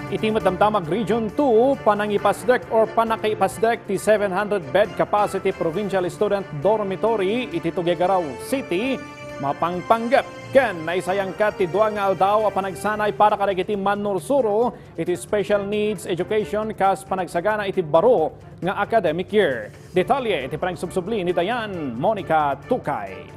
Iti Damdamag Region 2, Panangipasdek or Panakipasdek ti 700-bed capacity provincial student dormitory iti Tuguegarao City, mapangpanggap ken naisayang kat ti dua nga aldaw a panagsanay para kadagiti manursuro iti special needs education kas panagsagana iti baro nga academic year. Detalye iti panagsubsubli ni Dayan Monica Tukay.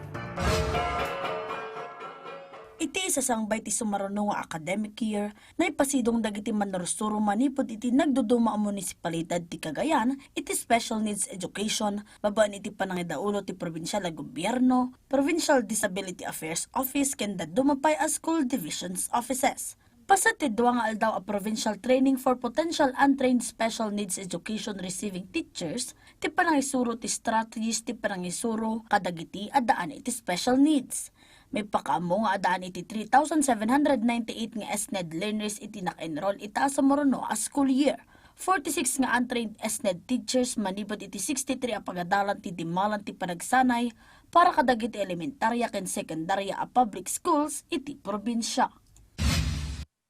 Iti sasangbay ti sumaruno nga academic year na ipasidong dagiti manursuro manipod iti nagduduma ang munisipalidad ti Cagayan iti special needs education babaan iti panangidaulo ti provincial na gobyerno, Provincial Disability Affairs Office ken dumapay a school divisions offices. Pasat ti dua nga aldaw a provincial training for potential untrained special needs education receiving teachers ti panangisuro ti strategies ti panangisuro kadagiti adaan iti special needs. May pakaamo nga adaan iti 3,798 nga SNED learners iti nak-enroll ita sa Morono a school year. 46 nga untrained SNED teachers manipod iti 63 a pagadalan ti dimalan ti panagsanay para kadagiti elementarya ken sekundarya a public schools iti probinsya.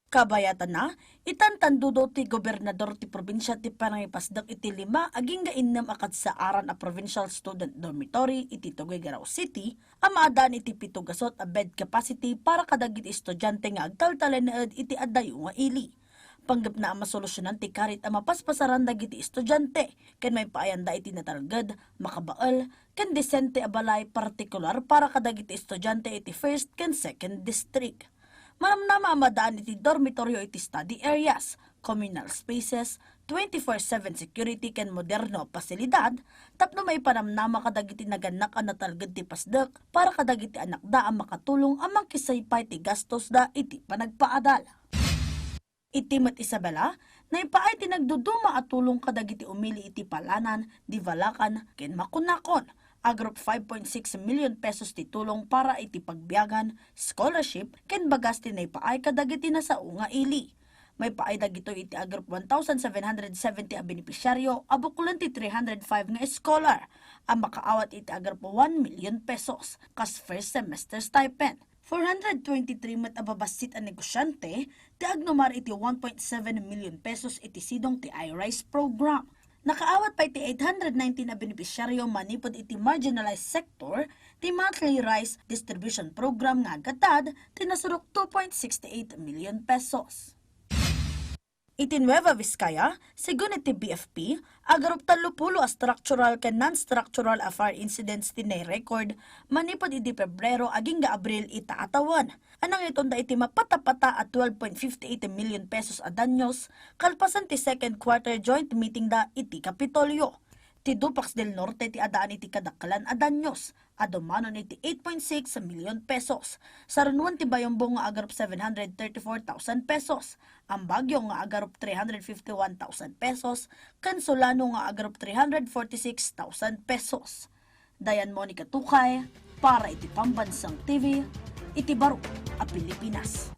Kabayatan na, itantandudo ti gobernador ti probinsya ti panangipasdak iti 5 aging nga 6 akat sa aran a provincial student dormitory iti Tuguegarao City, ang maadaan iti 7 gasot a bed capacity para kadagiti estudyante nga agtaltalenaed iti addayo nga ili. Panggap na ang masolusyonan ti karit ang mapaspasaran dagiti estudyante, ken may paayanda iti natalgad, makabaal, ken disente a balay partikular para kadagiti estudyante iti first ken second district. Manamnama amadaan iti dormitoryo iti study areas, communal spaces, 24/7 security ken moderno pasilidad, tapno may panamnama kadagiti naganak a natalged ti pasdek para kadagiti anak da ang makatulong ang mangkisaypay ti gastos da iti panagpaadal. Iti Met Isabela, naipaay ti nagduduma at tulong kadagiti umili iti Palanan, Divalacan ken Makunakon. Agrop 5.6 million pesos ti tulong para iti pagbiyagan, scholarship, ken bagas ti naipaay kadagiti na sa unga ili. May paay dagito iti agrop 1,770 a benepisyaryo, abukulan ti 305 nga scholar. Ang makaawat iti agrop 1 million pesos, kas first semester stipend. 423 met ababasit ang negosyante, ti agnumar iti 1.7 million pesos iti sidong ti iRise program. Nakaawat pa iti 819 na benepisyaryo manipod iti marginalized sector, ti monthly rice distribution program nga gatad, tinasurok 2.68 million pesos. Iti Nueva Vizcaya, sigun iti BFP, agarop 30 a structural ken non-structural a fire incidents ti record manipod iti Pebrero aging ga Abril ita atawan. Anang itonda iti mapatapata at 12.58 million pesos a danyos, kalpasan ti second quarter joint meeting da iti Kapitolyo. Ti Dupax del Norte ti adaan iti kadakkelan a danyos, adumanon iti 8.6 million pesos. Sarunuan ti Bayambong nga agarop 734,000 pesos. Ang Bagyo nga agarop 351,000 pesos. Kansolano nga agarop 346,000 pesos. Dayan Monica Tukay, para iti Pambansang TV, iti Baro a Pilipinas.